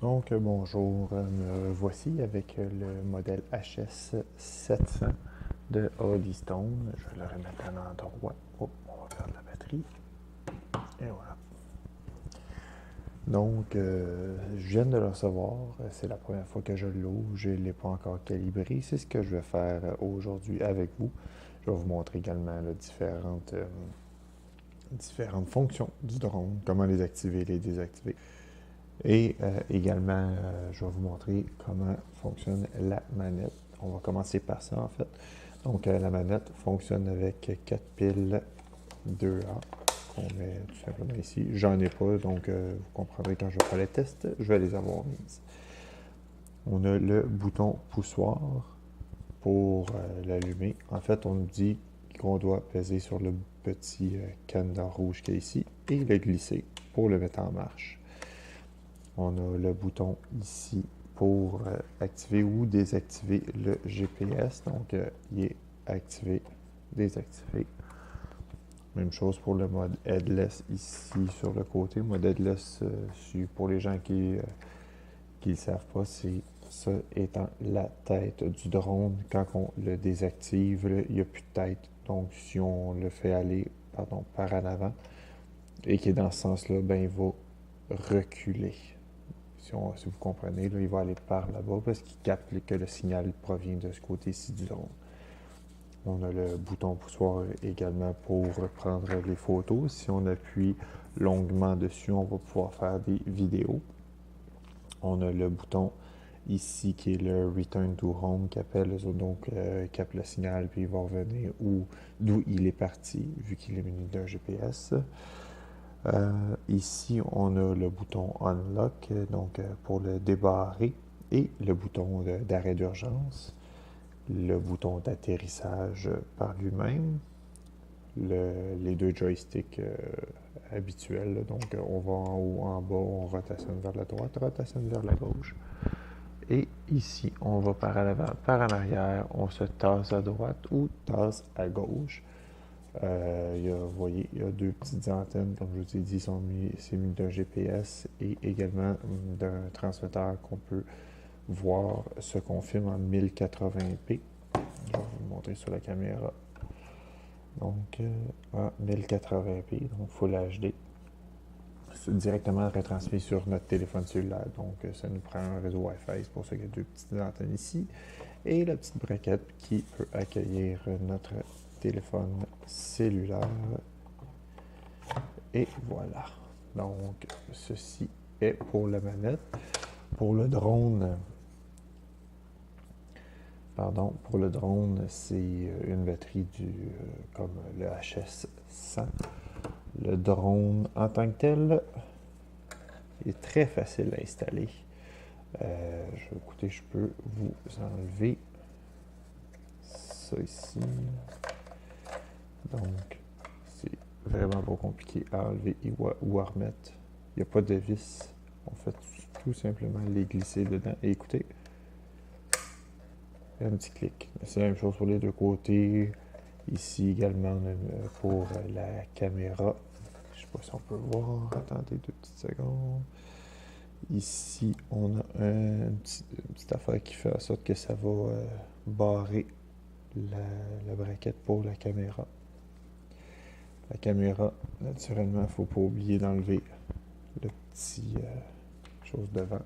Bonjour, me voici avec le modèle HS700 de Hoddystone. Je vais le remettre à l'endroit. Oh, on va perdre la batterie. Et voilà. Je viens de le recevoir. C'est la première fois que je l'ouvre. Je ne l'ai pas encore calibré. C'est ce que je vais faire aujourd'hui avec vous. Je vais vous montrer également différentes fonctions du drone, comment les activer, les désactiver. Et également, je vais vous montrer comment fonctionne la manette. On va commencer par ça en fait. La manette fonctionne avec 4 piles 2A qu'on met tout simplement ici. J'en ai pas, donc vous comprendrez quand je vais faire les tests, je vais les avoir mises. On a le bouton poussoir pour l'allumer. En fait, on nous dit qu'on doit peser sur le petit cadenas rouge qui est ici et le glisser pour le mettre en marche. On a le bouton ici pour activer ou désactiver le GPS. Il est activé, désactivé. Même chose pour le mode headless ici sur le côté. Mode headless, pour les gens qui ne le savent pas, c'est ça étant la tête du drone. Quand on le désactive, il n'y a plus de tête. Donc, si on le fait aller par en avant et qui est dans ce sens-là, il va reculer. Si vous comprenez, là, il va aller par là-bas parce qu'il capte que le signal provient de ce côté-ci du drone. On a le bouton poussoir également pour prendre les photos. Si on appuie longuement dessus, on va pouvoir faire des vidéos. On a le bouton ici qui est le Return to Home qui appelle capte le signal puis il va revenir d'où il est parti vu qu'il est muni d'un GPS. Ici, on a le bouton Unlock, pour le débarrer, et le bouton d'arrêt d'urgence, le bouton d'atterrissage par lui-même, les deux joysticks habituels. On va en haut, en bas, on rotationne vers la droite, rotationne vers la gauche. Et ici, on va par en avant, par en arrière, on se tasse à droite ou tasse à gauche. Vous voyez, il y a deux petites antennes, comme je vous ai dit, c'est mis d'un GPS et également d'un transmetteur qu'on peut voir ce qu'on filme en 1080p. Je vais vous le montrer sur la caméra. En 1080p, donc Full HD. C'est directement retransmis sur notre téléphone cellulaire. Ça nous prend un réseau Wi-Fi. C'est pour ça qu'il y a deux petites antennes ici. Et la petite braquette qui peut accueillir notre téléphone cellulaire. Et voilà. Ceci est pour la manette. Pour le drone, c'est une batterie comme le HS100. Le drone en tant que tel est très facile à installer. Écoutez, je peux vous enlever ça ici. C'est vraiment pas compliqué à enlever ou à remettre. Il n'y a pas de vis. On fait tout simplement les glisser dedans. Et écoutez, un petit clic. C'est la même chose pour les deux côtés. Ici également, pour la caméra. Je ne sais pas si on peut voir. Attendez 2 petites secondes. Ici, on a une petite affaire qui fait en sorte que ça va barrer la braquette pour la caméra. La caméra, naturellement, il ne faut pas oublier d'enlever le petit chose devant.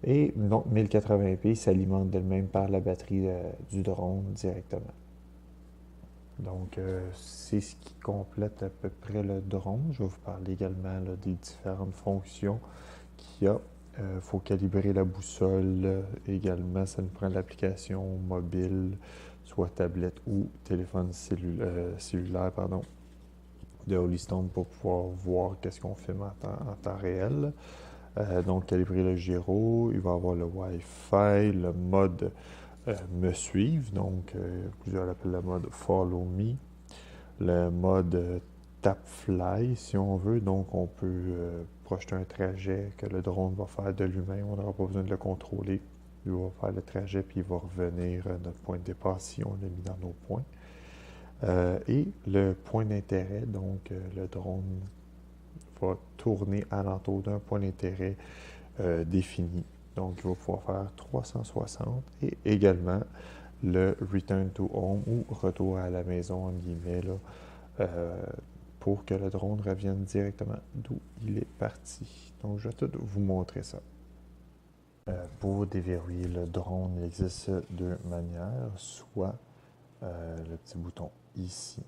Et donc, 1080p s'alimente d'elle-même par la batterie du drone directement. C'est ce qui complète à peu près le drone. Je vais vous parler également des différentes fonctions qu'il y a. Il faut calibrer la boussole également. Ça nous prend l'application mobile, soit tablette ou téléphone cellulaire, de Hoddystone pour pouvoir voir qu'est-ce qu'on filme en temps réel. Calibrer le gyro, il va y avoir le Wi-Fi, le mode me suivre, plusieurs l'appellent le mode Follow Me, le mode Tap Fly si on veut, on peut projeter un trajet que le drone va faire de lui-même, on n'aura pas besoin de le contrôler, il va faire le trajet puis il va revenir à notre point de départ si on l'a mis dans nos points. Et le point d'intérêt, le drone va tourner alentour d'un point d'intérêt défini. Donc, il va pouvoir faire 360 et également le Return to Home ou retour à la maison, en guillemets, là, pour que le drone revienne directement d'où il est parti. Donc, je vais tout vous montrer ça. Pour déverrouiller le drone, il existe deux manières, soit le petit bouton ici,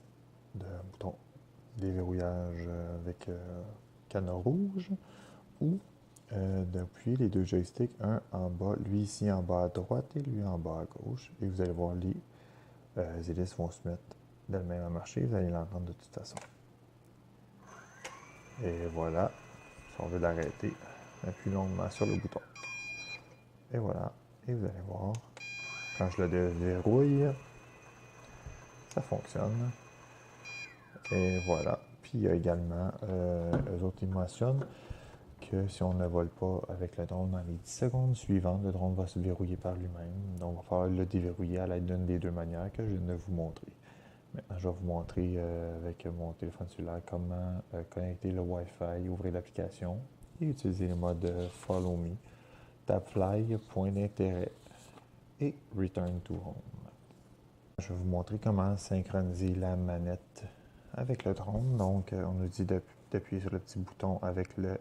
le bouton déverrouillage avec cadenas rouge, ou d'appuyer les deux joysticks, un en bas, lui ici en bas à droite et lui en bas à gauche, et vous allez voir les hélices vont se mettre d'elles-mêmes à marcher, vous allez l'entendre de toute façon. Et voilà, si on veut l'arrêter, appuie longuement sur le bouton. Et voilà, et vous allez voir, quand je le déverrouille, ça fonctionne. Et voilà. Puis il y a également, eux autres, ils mentionnent que si on ne vole pas avec le drone dans les 10 secondes suivantes, le drone va se verrouiller par lui-même. Donc, il va falloir le déverrouiller à l'aide d'une des deux manières que je viens de vous montrer. Maintenant, je vais vous montrer avec mon téléphone cellulaire comment connecter le Wi-Fi, ouvrir l'application et utiliser le mode Follow Me, Tap Fly, point d'intérêt et Return to Home. Je vais vous montrer comment synchroniser la manette avec le drone. Donc, on nous dit d'appuyer sur le petit bouton avec le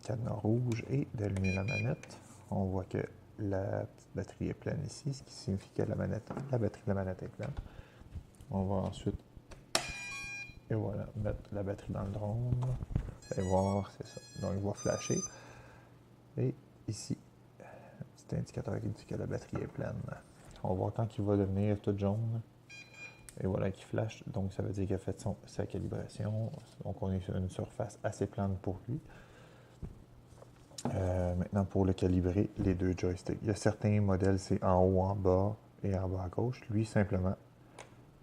cadenas rouge et d'allumer la manette. On voit que la petite batterie est pleine ici, ce qui signifie que la batterie de la manette est pleine. On va ensuite, et voilà, mettre la batterie dans le drone. Vous allez voir, c'est ça. Donc, il va flasher. Et ici, un petit indicateur qui dit que la batterie est pleine. On va voir quand il va devenir tout jaune. Et voilà qui flash. Donc, ça veut dire qu'il a fait sa calibration. Donc, on est sur une surface assez plane pour lui. Maintenant, pour le calibrer, les deux joysticks. Il y a certains modèles, c'est en haut, en bas et en bas à gauche. Lui, simplement,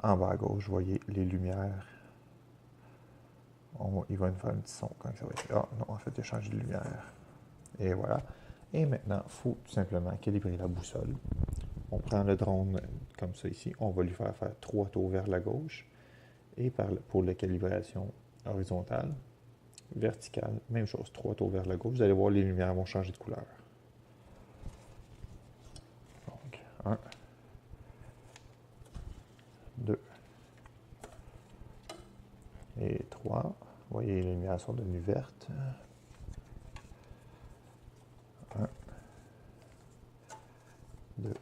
en bas à gauche, vous voyez les lumières. Il va nous faire un petit son quand ça va être. Ah non, en fait, il a changé de lumière. Et voilà. Et maintenant, il faut tout simplement calibrer la boussole. On prend le drone comme ça ici. On va lui faire 3 tours vers la gauche. Et pour la calibration horizontale, verticale, même chose, 3 tours vers la gauche. Vous allez voir, les lumières vont changer de couleur. Donc, 1, 2 et 3. Vous voyez, les lumières sont devenues vertes. 1, 2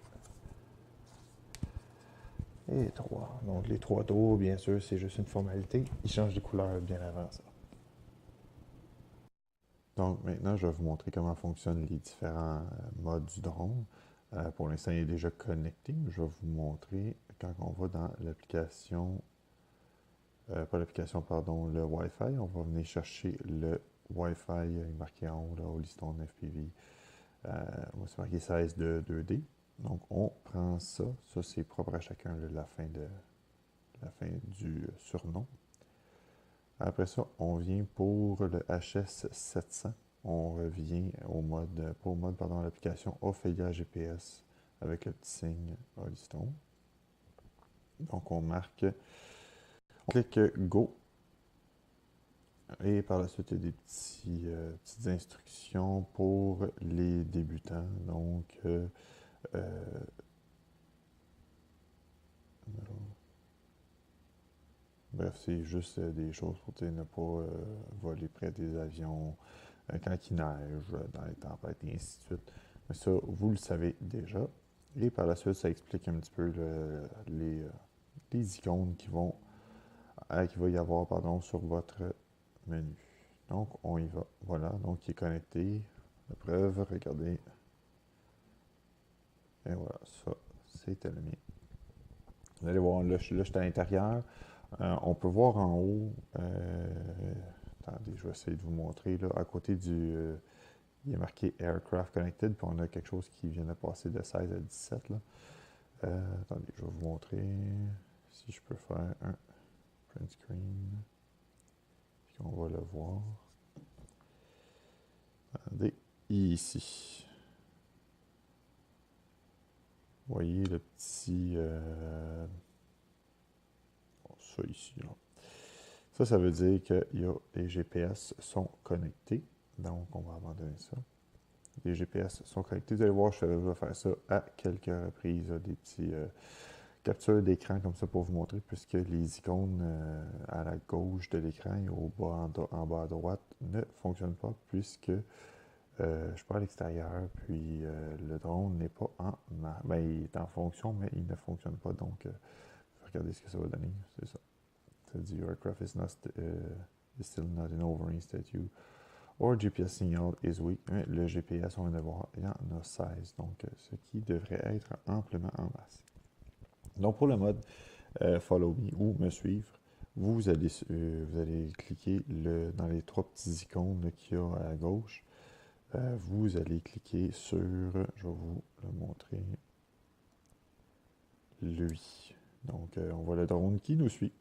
et 3. Donc, les 3 tours, bien sûr, c'est juste une formalité. Ils changent de couleur bien avant ça. Donc, maintenant, je vais vous montrer comment fonctionnent les différents modes du drone. Pour l'instant, il est déjà connecté. Je vais vous montrer quand on va dans l'application, pas l'application, pardon, le Wi-Fi. On va venir chercher le Wi-Fi marqué en haut, là, Holystone FPV. Moi, c'est marqué 16 de 2D. Donc, on prend ça. Ça, c'est propre à chacun, là, la fin du surnom. Après ça, on vient pour le HS700. On revient au mode, pas au mode, pardon, l'application Ophelia GPS avec le petit signe Holystone. Donc, on marque, on clique Go. Et par la suite, il y a des petites instructions pour les débutants. Donc, bref, c'est juste des choses pour ne pas voler près des avions quand il neige, dans les tempêtes, et ainsi de suite. Mais ça, vous le savez déjà. Et par la suite, ça explique un petit peu les icônes qu'il va y avoir sur votre menu. Donc, on y va. Voilà, donc il est connecté. La preuve, regardez. Et voilà, ça, c'est allumé. Vous allez voir, là, je suis à l'intérieur. On peut voir en haut, attendez, je vais essayer de vous montrer, là, à côté il est marqué Aircraft Connected, puis on a quelque chose qui vient de passer de 16 à 17, là. Attendez, je vais vous montrer si je peux faire un print screen, puis on va le voir. Attendez, ici. Vous voyez le petit... ça ici, là. Ça veut dire que les GPS sont connectés. Donc, on va abandonner ça. Les GPS sont connectés. Vous allez voir, je vais faire ça à quelques reprises, des petits captures d'écran comme ça pour vous montrer, puisque les icônes à la gauche de l'écran et au bas, en bas à droite ne fonctionnent pas, puisque je suis pas à l'extérieur, puis le drone n'est pas ben, il est en fonction, mais il ne fonctionne pas. Donc, regardez ce que ça va donner. C'est ça. Ça dit Your aircraft is still not in overrange statue. Or GPS signal is weak. Le GPS, on vient de voir, il y en a 16. Donc, ce qui devrait être amplement en masse. Donc, pour le mode Follow Me ou Me suivre, vous allez cliquer dans les trois petits icônes qu'il y a à gauche. Vous allez cliquer sur, je vais vous le montrer, lui. Donc, on voit le drone qui nous suit.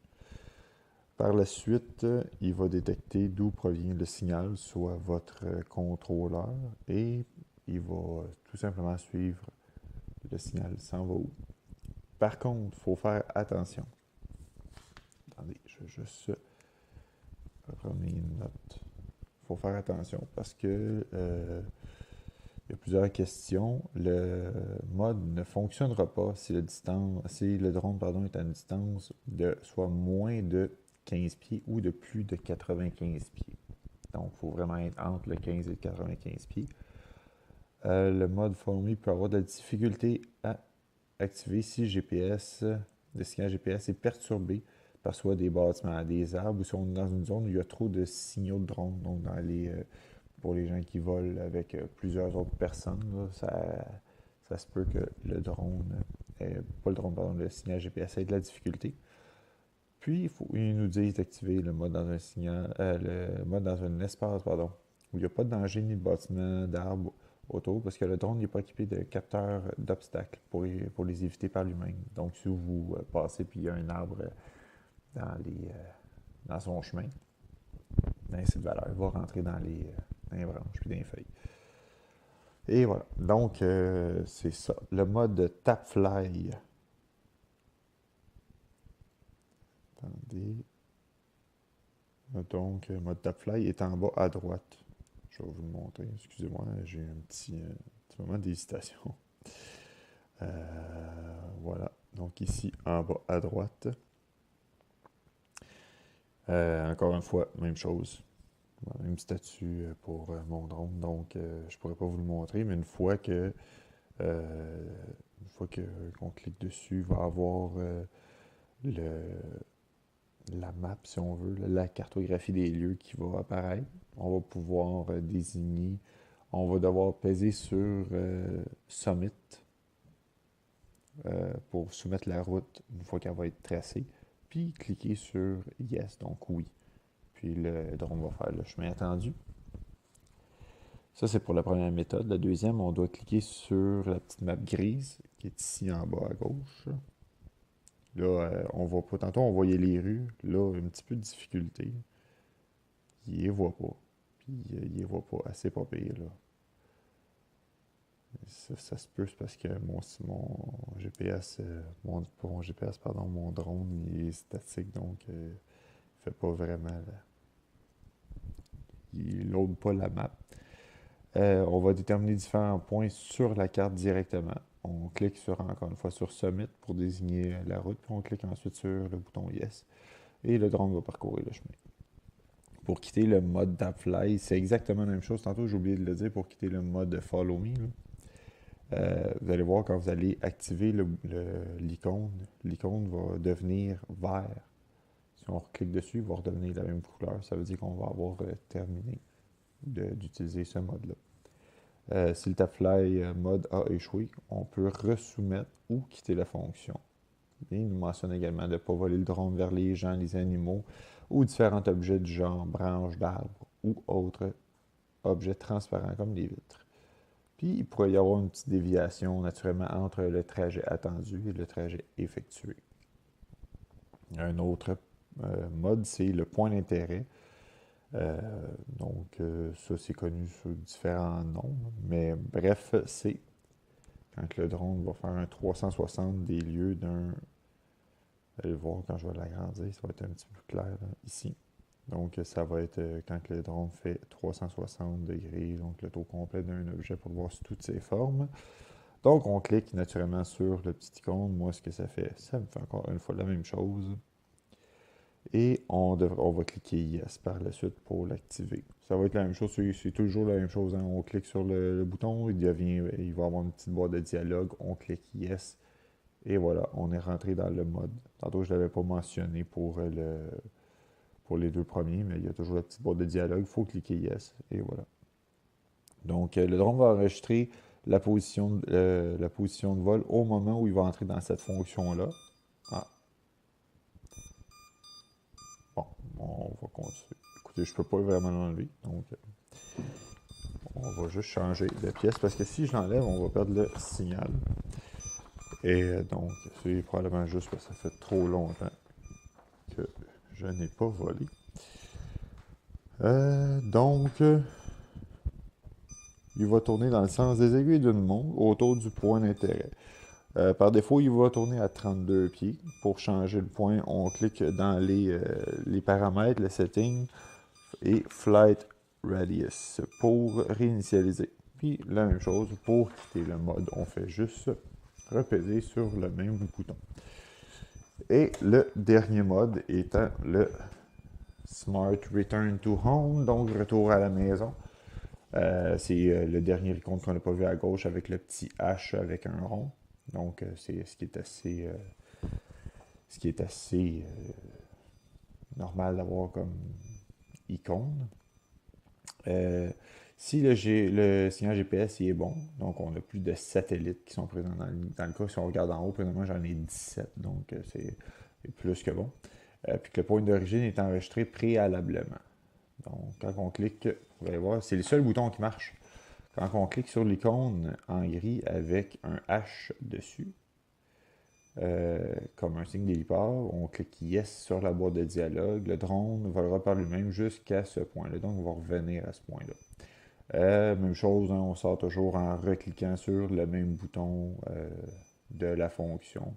Par la suite, il va détecter d'où provient le signal, soit votre contrôleur, et il va tout simplement suivre le signal s'en va où. Par contre, il faut faire attention. Attendez, je vais juste prendre une note. Il faut faire attention parce que il y a plusieurs questions. Le mode ne fonctionnera pas si le drone est à une distance de soit moins de 15 pieds ou de plus de 95 pieds. Donc, il faut vraiment être entre le 15 et le 95 pieds. Le mode Follow Me peut avoir de la difficulté à activer si le signal GPS est perturbé par soit des bâtiments, des arbres, ou si on est dans une zone où il y a trop de signaux de drone. Donc, pour les gens qui volent avec plusieurs autres personnes, là, ça se peut que le signal GPS ait de la difficulté. Puis, ils nous disent d'activer le mode dans le mode dans un espace, où il n'y a pas de danger ni de bâtiment, d'arbres autour, parce que le drone n'est pas équipé de capteurs d'obstacles pour les éviter par lui-même. Donc, si vous passez puis il y a un arbre dans son chemin, ben, cette valeur va rentrer dans les branches puis dans les feuilles. Et voilà. Donc, c'est ça. Le mode Tap Fly. Attendez. Donc, le mode Tap Fly est en bas à droite. Je vais vous le montrer. Excusez-moi, j'ai un petit moment d'hésitation. Voilà. Donc, ici, en bas à droite. Encore une fois, même chose. Même statut pour mon drone. Donc, je ne pourrais pas vous le montrer, mais une fois qu'on clique dessus, il va avoir la map, si on veut, la cartographie des lieux qui va apparaître. On va pouvoir désigner. On va devoir peser sur Submit pour soumettre la route une fois qu'elle va être tracée. Puis cliquer sur Yes, donc oui. Puis le drone va faire le chemin attendu. Ça, c'est pour la première méthode. La deuxième, on doit cliquer sur la petite map grise qui est ici en bas à gauche. Là, on voit pas. Tantôt, on voyait les rues. Là, un petit peu de difficulté. Il les voit pas. Puis, il les voit pas. Assez pas pire, là. Ça se peut, c'est parce que mon GPS, pas mon GPS, pardon, mon drone, il est statique, donc il fait pas vraiment il load pas la map. On va déterminer différents points sur la carte directement. On clique encore une fois sur Submit pour désigner la route, puis on clique ensuite sur le bouton Yes. Et le drone va parcourir le chemin. Pour quitter le mode Tapfly, c'est exactement la même chose. Tantôt, j'ai oublié de le dire pour quitter le mode Follow Me. Vous allez voir quand vous allez activer l'icône, l'icône va devenir vert. Si on clique dessus, il va redevenir la même couleur. Ça veut dire qu'on va avoir terminé d'utiliser ce mode-là. Si le Tapfly mode a échoué, on peut resoumettre ou quitter la fonction. Et il nous mentionne également de ne pas voler le drone vers les gens, les animaux ou différents objets du genre branches d'arbres ou autres objets transparents comme les vitres. Puis il pourrait y avoir une petite déviation naturellement entre le trajet attendu et le trajet effectué. Un autre mode, c'est le point d'intérêt. Donc, ça, c'est connu sous différents noms. Mais bref, c'est quand le drone va faire un 360 des lieux d'un... Vous allez voir quand je vais l'agrandir, ça va être un petit peu plus clair là, ici. Donc, ça va être quand le drone fait 360 degrés, donc le tour complet d'un objet pour voir sous toutes ses formes. Donc, on clique naturellement sur le petit icône. Moi, ce que ça me fait encore une fois la même chose. Et on va cliquer Yes par la suite pour l'activer. Ça va être la même chose, c'est toujours la même chose. Hein. On clique sur le bouton, il va avoir une petite boîte de dialogue. On clique Yes. Et voilà, on est rentré dans le mode. Tantôt, je ne l'avais pas mentionné pour les deux premiers, mais il y a toujours la petite boîte de dialogue. Il faut cliquer Yes. Et voilà. Donc, le drone va enregistrer la position de vol au moment où il va entrer dans cette fonction-là. Ah. Bon, on va continuer. Écoutez, je ne peux pas vraiment l'enlever. Donc, on va juste changer de pièce parce que si je l'enlève, on va perdre le signal. Et donc, c'est probablement juste parce que ça fait trop longtemps que je n'ai pas volé. Donc, il va tourner dans le sens des aiguilles d'une montre autour du point d'intérêt. Par défaut, il va tourner à 32 pieds. Pour changer le point, on clique dans les paramètres, les settings et Flight Radius pour réinitialiser. Puis la même chose, pour quitter le mode, on fait juste repaiser sur le même bouton. Et le dernier mode étant le Smart Return to Home, donc retour à la maison. C'est le dernier icône qu'on n'a pas vu à gauche avec le petit H avec un rond. Donc, c'est ce qui est assez normal d'avoir comme icône. Si le signal GPS est bon, donc on a plus de satellites qui sont présents dans le cas. Si on regarde en haut, présentement j'en ai 17, donc c'est plus que bon. Puis que le point d'origine est enregistré préalablement. Donc quand on clique, vous allez voir, c'est le seul bouton qui marche. Quand on clique sur l'icône en gris avec un H dessus, comme un signe d'héliport, on clique Yes sur la boîte de dialogue, le drone volera par lui-même jusqu'à ce point-là, donc on va revenir à ce point-là. Même chose, hein, on sort toujours en recliquant sur le même bouton de la fonction.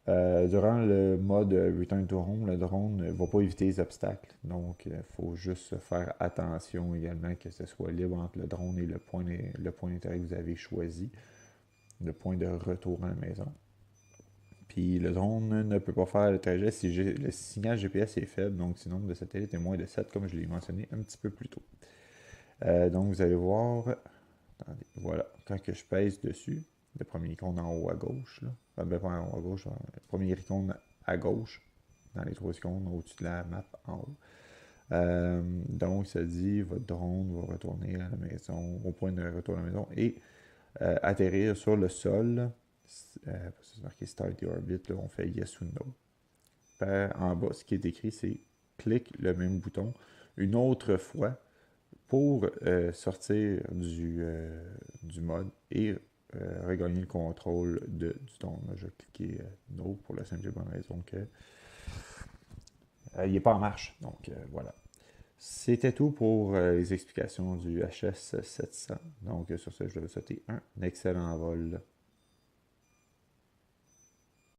Durant le mode Return to Home, le drone ne va pas éviter les obstacles. Donc, il faut juste faire attention également que ce soit libre entre le drone et le point d'intérêt que vous avez choisi, le point de retour à la maison. Puis le drone ne peut pas faire le trajet si le signal GPS est faible, donc si le nombre de satellites est moins de 7, comme je l'ai mentionné un petit peu plus tôt. Donc vous allez voir, attendez, voilà, quand que je pèse dessus, le premier icône en haut à gauche, là, ben pas en haut à gauche, le premier icône à gauche, dans les trois icônes au-dessus de la map en haut. Donc ça dit, votre drone va retourner à la maison, au point de retour à la maison, et atterrir sur le sol. C'est marqué Start the Orbit, là, on fait Yes ou No. En bas, ce qui est écrit, c'est clique le même bouton une autre fois pour sortir du mode et regagner le contrôle du ton. Là, je vais cliquer No pour la simple et bonne raison que il n'est pas en marche. Donc voilà. C'était tout pour les explications du HS700. Donc sur ce, je vais vous souhaiter un excellent vol.